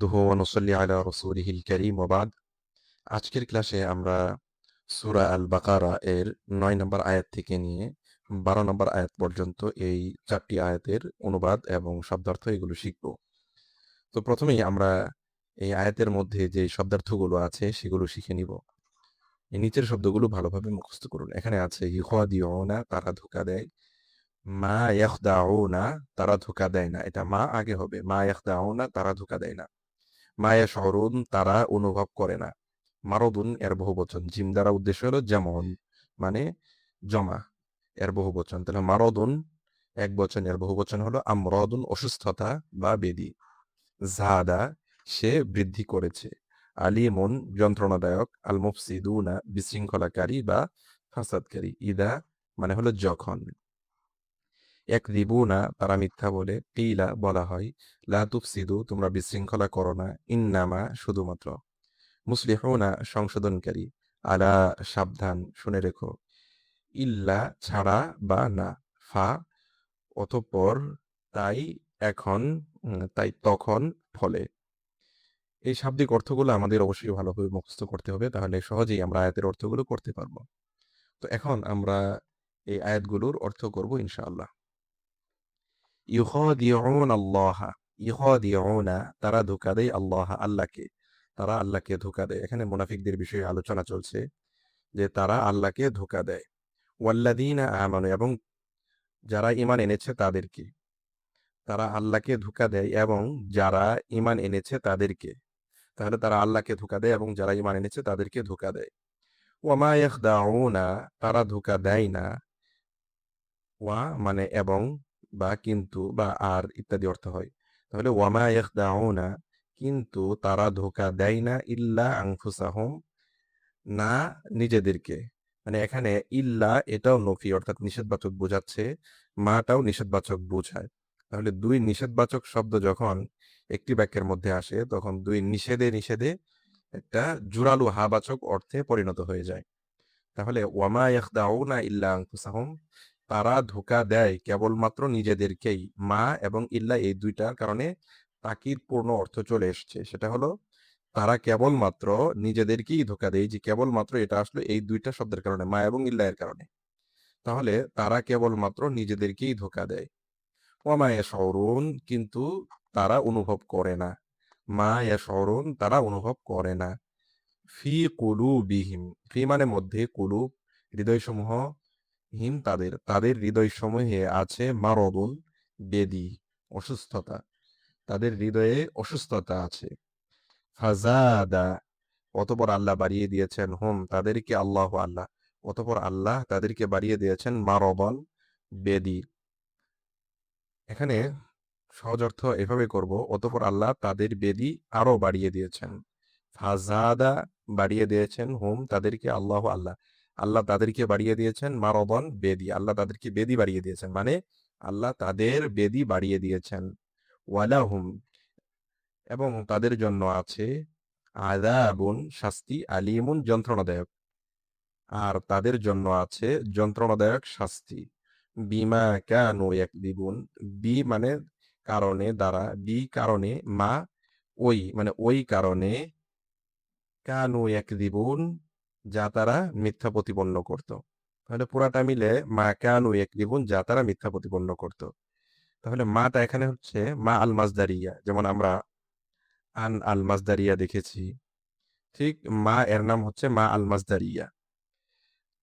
দুহু ওয়া নুসাল্লি আলা রাসূলিহিল কারীম ওয়া বাদ। আজকের ক্লাসে আমরা সূরা আল বাকারা এর ৯ নম্বর আয়াত থেকে নিয়ে ১২ নম্বর আয়াত পর্যন্ত এই ৪টি আয়াতের অনুবাদ এবং শব্দার্থ এগুলো শিখব। তো প্রথমেই আমরা এই আয়াতের মধ্যে যে শব্দার্থগুলো আছে সেগুলো শিখে নিব। এই নিচের শব্দগুলো ভালোভাবে মুখস্থ করুন। এখানে আছে ইখাদিউনা, তারা ধোঁকা দেয়। মা ইয়াখদাউনা, তারা ধোঁকা দেয় না। এটা মা আগে হবে। মা ইয়াখদাউনা, তারা ধোঁকা দেয় না। মা ইয়াশউরুন, তারা অনুভব করে না। মারদুন এর বহুবচন, জিম দ্বারা উদ্দেশ্য হলো যেমন, মানে জমা, এর বহুবচন। তাহলে মারদুন এক বচন, এর বহুবচন হলো আমরদুন, অসুস্থতা বা ব্যাধি। জাদা, সে বৃদ্ধি করেছে। আলিমুন, যন্ত্রণাদায়ক। আল মুফসিদুনা, বিশৃঙ্খলাকারী বা ফাসাদকারী। ইদা মানে হলো যখন। ইয়াকযিবুনা, তারা মিথ্যা বলে। কিলা, বলা হয়। লা তুফসিদু, তোমরা বিশৃঙ্খলা করো না। ইন্নামা, শুধুমাত্র। মুসলিহুনা, সংশোধনকারী। আলা, সাবধান, শুনে রেখো। ইল্লা, ছাড়া বা না। ফা, অতঃপর। তাই, এখন। তাই, তখন। ফলে। এই শাব্দিক অর্থগুলো আমাদের অবশ্যই ভালোভাবে মুখস্থ করতে হবে, তাহলে সহজেই আমরা আয়াতের অর্থগুলো করতে পারবো। তো এখন আমরা এই আয়াতগুলোর অর্থ করব ইনশাআল্লাহ। ইউখাদিউন আল্লাহ, ইউখাদিউনা, তারা ধোঁকা দেয়। আল্লাহ, আল্লাহকে। তারা আল্লাহকে ধোঁকা দেয়। এখানে মুনাফিকদের বিষয়ে আলোচনা চলছে যে তারা আল্লাহকে ধোঁকা দেয়। ওয়াল্লাযীনা আমানু, এবং যারা ঈমান এনেছে তাদেরকে। তারা আল্লাহকে ধোঁকা দেয় এবং যারা ঈমান এনেছে তাদেরকে। তাহলে তারা আল্লাহকে ধোঁকা দেয় এবং যারা ঈমান এনেছে তাদেরকে ধোঁকা দেয়। ওয়া মা ইয়াখদাউনা, তারা ধোঁকা দেয় না। ওয়া মানে এবং, বা কিন্তু, বা আর ইত্যাদি অর্থ হয়। তাহলে ওয়া মা ইয়াখদাউনা, কিন্তু তারা ধোঁকা দেয় না। ইল্লা আনফুসাহুম, না নিজেদেরকে। মানে এখানে ইল্লা এটাও নফি, অর্থাৎ নিষেধবাচক বোঝাচ্ছে। মাটাও নিষেধবাচক বোঝায়। তাহলে দুই নিষেধবাচক শব্দ যখন একটি বাক্যের মধ্যে আসে তখন দুই নিষেধে নিষেধে একটা জোরালো হাবাচক অর্থে পরিণত হয়ে যায়। তাহলে ওয়ামা ইয়াখদাউনা ইল্লা আনফুসাহুম, তারা ধোঁকা দেয় কেবলমাত্র নিজেদেরকেই। মা এবং ইল্লা এই দুইটার কারণে তাকিদ পূর্ণ অর্থ চলে এসছে। সেটা হলো তারা কেবলমাত্র নিজেদেরকেই ধোঁকা দেয়। যে কেবলমাত্র এটা আসলে এই দুইটা শব্দের কারণে, মা এবং ইল্লা এর কারণে। তাহলে তারা কেবলমাত্র নিজেদেরকেই ধোঁকা দেয়। ওয়ামা ইয়াশউরুন, কিন্তু তারা অনুভব করে না। মা ইয়াশউরুন, তারা অনুভব করে না। ফি কুলুবিহিম, ফি মানে মধ্যে, কুলুব হৃদয়সমূহ, হিম তাদের, তাদের হৃদয়সমূহে আছে মারদুন, ব্যাধি, অসুস্থতা। তাদের হৃদয়ে অসুস্থতা আছে। ফাজাদা, অতঃপর আল্লাহ বাড়িয়ে দিয়েছেন। হুম, তাদেরকে। আল্লাহ, আল্লাহ। অতঃপর আল্লাহ তাদেরকে বাড়িয়ে দিয়েছেন মারদন, ব্যাধি। এখানে সহজ অর্থ এভাবে করব, অতঃপর আল্লাহ তাদের ব্যাধি আরো বাড়িয়ে দিয়েছেন। ফাজাদা, বাড়িয়ে দিয়েছেন। হুম, তাদেরকে। আল্লাহ, আল্লাহ। আল্লাহ তাদেরকে বাড়িয়ে দিয়েছেন মারদন, ব্যাধি। আল্লাহ তাদেরকে ব্যাধি বাড়িয়ে দিয়েছেন, মানে আল্লাহ তাদের ব্যাধি বাড়িয়ে দিয়েছেন। ওয়ালাহুম, এবং তাদের জন্য আছে আযাবুন, শাস্তি। আলীমুন, যন্ত্রণাদায়ক। আর তাদের জন্য আছে যন্ত্রণাদায়ক শাস্তি। বিমা কানু ইয়াকদিবুন, বি মানে কারণে, দ্বারা। বি কারণে, মা ওই মানে ওই কারণে। কানু ইয়াকদিবুন, যা তারা মিথ্যা প্রতিপন্ন করত। তাহলে পুরাটা মিলে মা কানু ইয়াকদিবুন, যা তারা মিথ্যা প্রতিপন্ন করত। তাহলে মাটা এখানে হচ্ছে মা আল মাজদারিয়া, যেমন আমরা আন আল মাজদারিয়া দেখেছি। ঠিক মা এর নাম হচ্ছে মা আল মাজদারিয়া।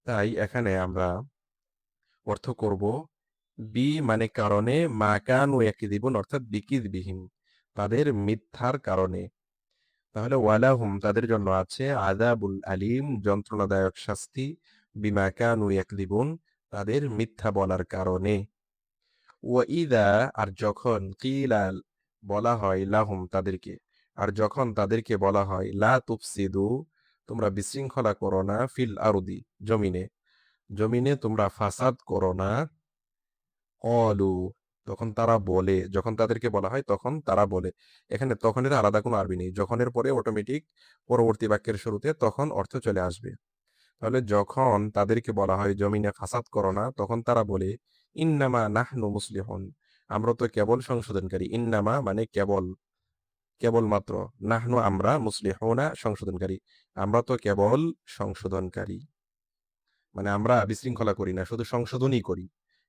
তাই এখানে আমরা অর্থ করব, বি মানে কারণে, মা কানু ইয়াকদিবুন অর্থাৎ বিকিদবিহীন, তাদের মিথ্যার কারণে। তাহলে ওয়ালাহুম, তাদের জন্য আছে আযাবুল আলীম, যন্ত্রণাদায়ক শাস্তি। বিমা কানু ইয়াকদিবুন, তাদের মিথ্যা বলার কারণে। ওয়াইদা, আর যখন। কিলা, বলা হয়। লাহুম, তাদেরকে। আর যখন তাদেরকে বলা হয় লা তুফসিদু, তোমরা বিশৃঙ্খলা করো না। ফিল আরদি, জমিনে। জমিনে তোমরা ফাসাদ করো না। অলু, তখন তারা বলে। যখন তাদেরকে বলা হয় তখন তারা বলে। এখানে তখনের আলাদা কোনো আরবি নেই। যখনের পরে অটোমেটিক পরবর্তী বাক্যের শুরুতে তখন অর্থ চলে আসবে। তাহলে যখন তাদেরকে বলা হয় জমিনে ফাসাদ করো না, তখন তারা বলে ইন্নামা নাহনু মুসলিহুন, আমরা তো কেবল সংশোধনকারী। ইন্নামা মানে কেবল, কেবলমাত্র নাহনু আমরা মুসলিহুনা সংশোধনকারী, আমরা তো কেবল সংশোধনকারী, মানে আমরা বিশৃঙ্খলা করি না, শুধু সংশোধনই করি,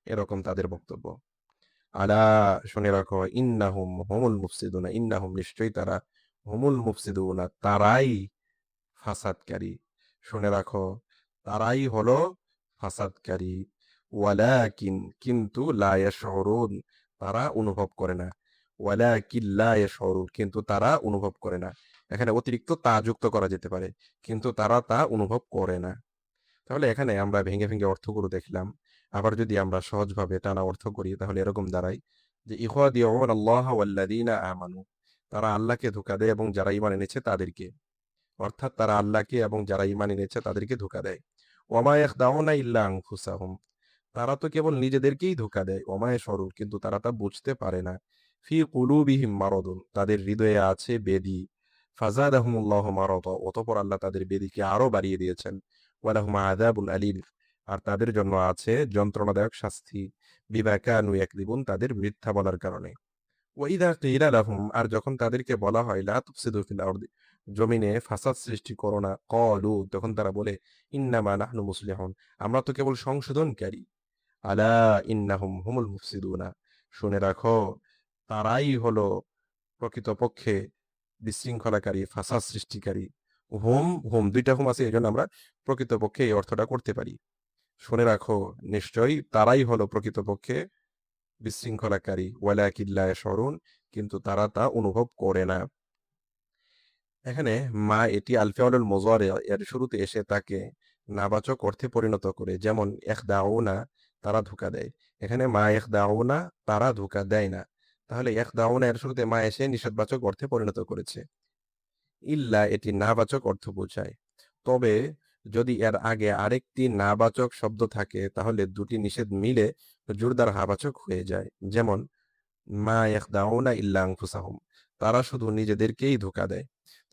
এরকম তাদের বক্তব্য। আলা, শুনে রাখো, ইন্নাহুম হুমুল মুফসিদুনা, ইন্নাহুম নিশ্চয়ই তারা, হুমুল মুফসিদুনা তারাই ফাসাদকারী, শুনে রাখো, তারাই হলো ফাসাদকারী। ওয়ালাকিন কিন্তু লা ইয়াশউরুন, তারা অনুভব করে না। ওয়ালাকিন লা ইয়াশউরুন, কিন্তু তারা অনুভব করে না। এখানে অতিরিক্ত তা যুক্ত করা যেতে পারে, কিন্তু তারা তা অনুভব করে না। তাহলে এখানে আমরা ভেঙে ভেঙে অর্থগুলো দেখলাম। আবার যদি আমরা সহজভাবে টানা অর্থ করি তাহলে এরকম দাঁড়ায় যে ইখাদিউন আল্লাহ ওয়াল্লাযীনা আমানু, তারা আল্লাহকে ধোঁকা দেয় এবং যারা ঈমান এনেছে তাদেরকে, অর্থাৎ তারা আল্লাহকে এবং যারা ঈমান এনেছে তাদেরকে ধোঁকা দেয়। ওয়ামা ইয়াখদাউনা ইল্লা আনফুসাহুম, তারা তো কেবল নিজেদেরকেই ধোঁকা দেয়। ওমা ইয়াশউরুন, কিন্তু তারা তা বুঝতে পারে না। ফি কুলুবিহিম মারাদুন, তাদের হৃদয়ে আছে বেদী। ফাযাদাহুমুল্লাহু মারাদা, অতঃপর আল্লাহ তাদের বেদীকে আরো বাড়িয়ে দিয়েছেন। ওয়ালাহুম আযাবুন আলীম, আর তাদের জন্য আছে যন্ত্রণাদায়ক শাস্তি। বিমা কানু ইয়াকযিবুন, তাদের মিথ্যা বলার কারণে। ওয়াইদা কিলা লাহুম, আর যখন তাদেরকে বলা হয় লা তুফসিদু ফিল আরদি, জমিনে ফাসাদ সৃষ্টি করো না, ক্বালু, তখন তারা বলে ইন্নামা নাহনু মুসলিহুন, আমরা তো কেবল সংশোধনকারী। আলা ইন্নাহুম হুমুল মুফসিদুনা, শুনে রাখো, তারাই হলো প্রকৃতপক্ষে বিশৃঙ্খলাকারী, ফাসাদ সৃষ্টিকারী। হুম, হুম দুইটা হুম আছে, এই জন্য আমরা প্রকৃতপক্ষে এই অর্থটা করতে পারি। শুনে রাখো, নিশ্চয়ই তারাই হলো প্রকৃতপক্ষে বিশৃঙ্খলাকারী। ওয়ালাকিন লা ইয়াশউরুন, কিন্তু তারা তা অনুভব করে না। এখানে মা এটি আল ফিআলুল মুযারি এর শুরুতে এসে তাকে নাবাচক অর্থে পরিণত করে, যেমন ইখদাউনা, তারা ধোঁকা দেয়। এখানে মা ইখদাউনা, তারা ধোঁকা দেয় না। তাহলে ইখদাউনা এর শুরুতে মা এসে নিষেধবাচক অর্থে পরিণত করেছে। ইল্লা এটি নাবাচক অর্থ বোঝায়। তবে যদি এর আগে আরেকটি নাবাচক শব্দ থাকে তাহলে দুটি নিষেধ মিলে জোরদার হাবাচক হয়ে যায়। যেমন মা ইয়াখদাউনা ইল্লা আনফুসাহুম, তারা শুধু নিজেদেরকেই ধোঁকা দেয়।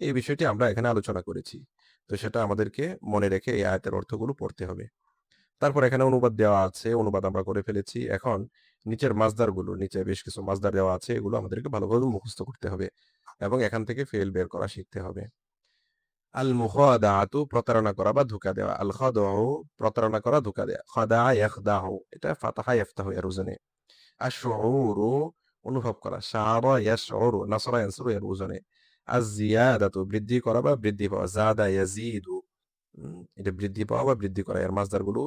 এই বিষয়টি আমরা এখানে আলোচনা করেছি। তো সেটা আমাদেরকে মনে রেখে এই আয়াতের অর্থগুলো পড়তে হবে। তারপর এখানে অনুবাদ দেওয়া আছে, অনুবাদ আমরা করে ফেলেছি। এখন নিচের মাসদারগুলো, নিচে বেশ কিছু মাসদার দেওয়া আছে, এগুলো আমাদেরকে ভালোভাবে মুখস্থ করতে হবে এবং এখান থেকে ফেল বের করা শিখতে হবে। আল মুখাদাআতু, প্রতারণা করা বা ধোঁকা দেওয়া। আল খাদাউ, প্রতারণা করা, ধোঁকা দেওয়া। খাদা ইয়াখদাহু, এটা ফাতাহা ইফতাহু এর ওজনে। আশ-শুউরু, অনুভব করা। শাআরা ইয়াশউরু, নাসরা ইয়ানসুরু এর ওজনে। আয-জিয়াদাতু, বৃদ্ধি করা বা বৃদ্ধি পাওয়া। যাদা ইয়াজিদু, এটা বৃদ্ধি পাওয়া বা বৃদ্ধি করা। এর মাসদারগুলো,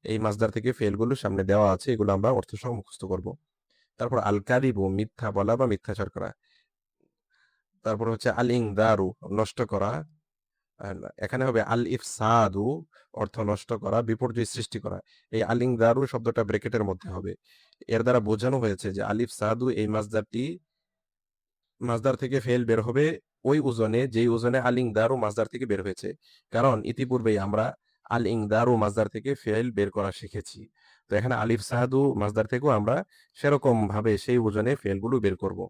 এই মাসদার থেকে ফেলগুলো সামনে দেওয়া আছে, এগুলো আমরা অর্থ সহ মুখস্থ করব। তারপর আল কাযিবু, মিথ্যা বলা বা মিথ্যাচার করা। তারপর হচ্ছে আল ইনযারু, নষ্ট করা। আর এখানে হবে আল ইফসাদু, অর্থ নষ্ট করা, বিপর্যয় সৃষ্টি করা। এই আল ইনযারু শব্দটা ব্র্যাকেটের মধ্যে হবে। এর দ্বারা বোঝানো হয়েছে যে আল ইফসাদু, এই মাসদারটি, মাসদার থেকে ফেল বের হবে ওই ওজনে যেই ওজনে আল ইনযারু মাসদার থেকে বের হয়েছে। কারণ ইতিপূর্বেই আমরা আল ইনযারু মাসদার থেকে ফেল বের করা শিখেছি। তো এখানে আল ইফসাদু মাসদার থেকেও আমরা সেরকম ভাবে সেই ওজনে ফেলগুলো বের করব।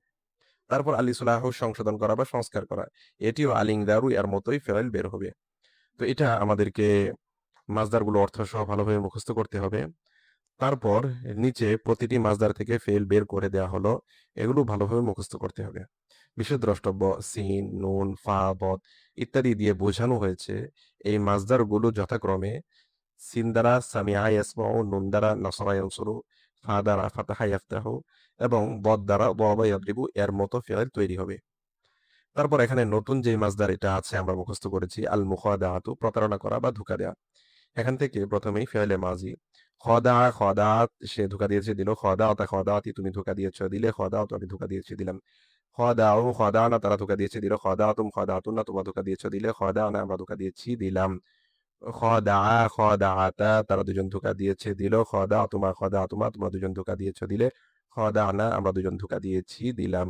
তারপর আল ইসলাহু, সংশোধন করা বা সংস্কার করা। এটিও আল ইনযারু এর মতোই ফেল বের হবে। তো এটা আমাদেরকে মাসদারগুলো অর্থ সহ ভালোভাবে মুখস্থ করতে হবে। তারপর নিচে প্রতিটি মাসদার থেকে ফেল বের করে দেওয়া হলো, এগুলো ভালোভাবে মুখস্থ করতে হবে। বিশেষ দ্রষ্টব্য সিন, নুন, ফা, বদ ইত্যাদি দিয়ে বোঝানো হয়েছে এই মাসদারগুলো যথাক্রমে সিন দ্বারা সামিআ ইয়াসমাউ, নুন দ্বারা নাসরা ইয়ানসুরু, ফা দ্বারা ফাতাহা ইয়াফতাহু এবং বদ দ্বারা দারাবা ইয়াদরিবু এর মতো ফেল তৈরি হবে। তারপর এখানে নতুন যে মাসদার এটা আছে আমরা মুখস্থ করেছি আল মুখাদাআতু, প্রতারণা করা বা ধোঁকা দেওয়া। এখান থেকে প্রথমেই ফেলে মাজি। খদা, খদাত, সে ধোঁকা দিয়েছে, দিল। খদাতা খদাতি, তুমি ধোঁকা দিয়েছ, দিলে। খদাত, আমি ধোঁকা দিয়েছি, দিলাম। খদাউ খদানা, তারা ধোঁকা দিয়েছে, দিল। খদাতুম খদাতুন্না, তোমরা ধোঁকা দিয়েছ, দিলে। খদানা, আমরা ধোঁকা দিয়েছি, দিলাম। খদা খদাআতা, তারা দুজন ধোঁকা দিয়েছে, দিল। খদাতুমা খদাতুমা, তোমরা দুজন ধোঁকা দিয়েছ, দিলে। খদানা, আমরা দুজন ধোঁকা দিয়েছি, দিলাম।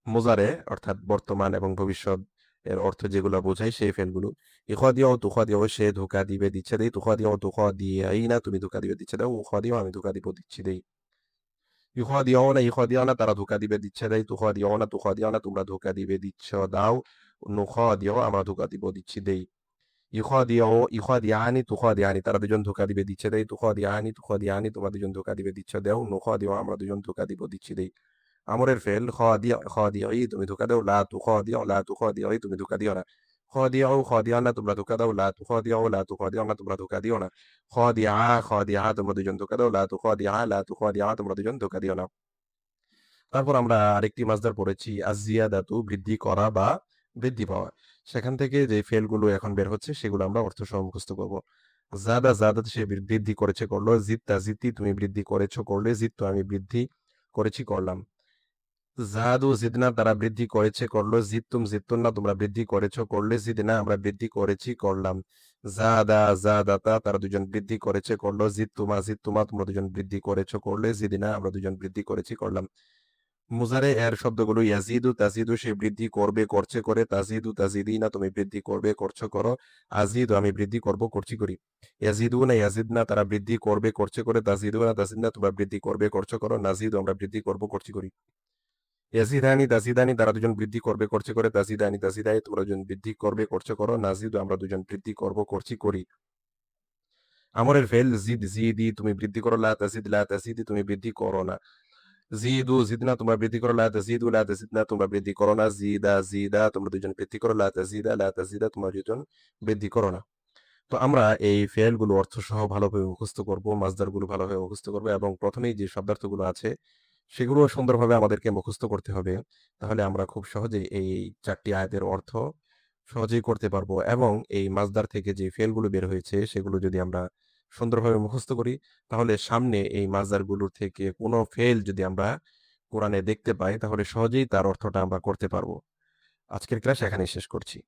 মুজারে অর্থাৎ বর্তমান এবং ভবিষ্যৎ এর অর্থ যেগুলো বোঝায় সেই ফেলগুলো। ইখাদিয়াও তুখাদিয়াও, সে ধোঁকা দিবে দিচ্ছে দেই। তুখাদিয়াও তুখাদিয়াইনা, তুমি ধোঁকা দিবে দিচ্ছে দাও। উখাদিয়াও, আমি ধোঁকা দিব দিচ্ছি দেই। ইখাদিয়াওনা ইখাদিয়ানা, তারা ধোঁকা দিবে দিচ্ছে দেয়। তুখাদিয়াওনা তুখাদিয়ানা, তোমরা ধোঁকা দিবে দিচ্ছ দাও। নুখাদিয়াও, আমরা ধোঁকা দিব দিচ্ছি দেই। ইখাদিয়াও ইখাদিয়ানি তুখাদিয়ানি, তারা দুজন ধোঁকা দিবে দিচ্ছে দেয়। তুখাদিয়ানি তুখাদিয়ানি, তোমরা দুজন ধোঁকা দিবে দিচ্ছ দাও। নুখাদিয়াও, আমরা দুজন ধোঁকা দিব দিচ্ছি দেই। আমরের ফেল খাদিঈ তুমি ধোঁকা দাও, লা তুখাদিউ তুমি ধোঁকা দিও না। খাদিআনা তোমরা ধোঁকা দাও, লা তুখাদিউনা তোমরা ধোঁকা দিও না। খাদিআ তোমরা দুজন ধোঁকা দাও, লা তুখাদিআ তোমরা দুজন ধোঁকা দিও না। তারপর আমরা আরেকটি মাসদার পড়েছি আয-জিয়াদাতু বৃদ্ধি করা বা বৃদ্ধি পাওয়া। সেখান থেকে যে ফেলগুলো এখন বের হচ্ছে সেগুলো আমরা অর্থসহ মুখস্থ করব। জাদাত সে বৃদ্ধি করেছে করলো, জিদতি তুমি বৃদ্ধি করেছো করলে, জিদতু আমি বৃদ্ধি করেছি করলাম। জিদনা তারা বৃদ্ধি করেছে করলো, জিদতুন্না তোমরা বৃদ্ধি করেছো করলে, জিদনা আমরা বৃদ্ধি করেছি করলাম। জাদাতা তারা দুজন বৃদ্ধি করেছে করলো, জিদতুমা তোমরা দুজন বৃদ্ধি করেছো করলে, জিদনা আমরা দুজন বৃদ্ধি করেছি করলাম। মুজারে এর শব্দগুলো ইয়াজিদু তাজিদু সে বৃদ্ধি করবে করছে করে, তাজিদু তাজিদিনা তুমি বৃদ্ধি করবে করছো করো, আজিদু আমি বৃদ্ধি করব করছি করি। ইয়াজিদুনা ইয়াজিদনা তারা বৃদ্ধি করবে করছে করে, তাজিদুনা তাজিদনা তোমরা বৃদ্ধি করবে করছো করো, নাজিদু আমরা বৃদ্ধি করব করছি করি। ইয়াজিদানি তাজিদানি তারা দুজন বৃদ্ধি করবে করছে করে, তাজিদানি তাজিদানি তোমরা দুজন বৃদ্ধি করবে করছো করো, নাজিদু আমরা দুজন বৃদ্ধি করব করছি করি। আমরের ফেল জিদি তুমি বৃদ্ধি করো, লা তাজিদি তুমি বৃদ্ধি করো না। জিদনা তোমরা বৃদ্ধি করো, লা তাজিদনা তোমরা বৃদ্ধি করো না। জিদা তোমরা দুজন বৃদ্ধি করো, লা তাজিদা তোমরা দুজন বৃদ্ধি করো না। তো আমরা এই ফেলগুলো অর্থসহ ভালোভাবে মুখস্থ করব, মাসদারগুলো ভালোভাবে মুখস্থ করব এবং প্রথমেই যে শব্দার্থগুলো আছে সেগুলো সুন্দরভাবে আমাদেরকে মুখস্থ করতে হবে। তাহলে আমরা খুব সহজেই এই ৪ টি আয়াতের অর্থ সহজেই করতে পারবো এবং এই মাসদার থেকে যে ফেলগুলো বের হয়েছে সেগুলো যদি আমরা সুন্দরভাবে মুখস্থ করি, তাহলে সামনে এই মাসদারগুলোর থেকে কোনো ফেল যদি আমরা কোরআনে দেখতে পাই, তাহলে সহজেই তার অর্থটা আমরা করতে পারবো। আজকের ক্লাস এখানেই শেষ করছি।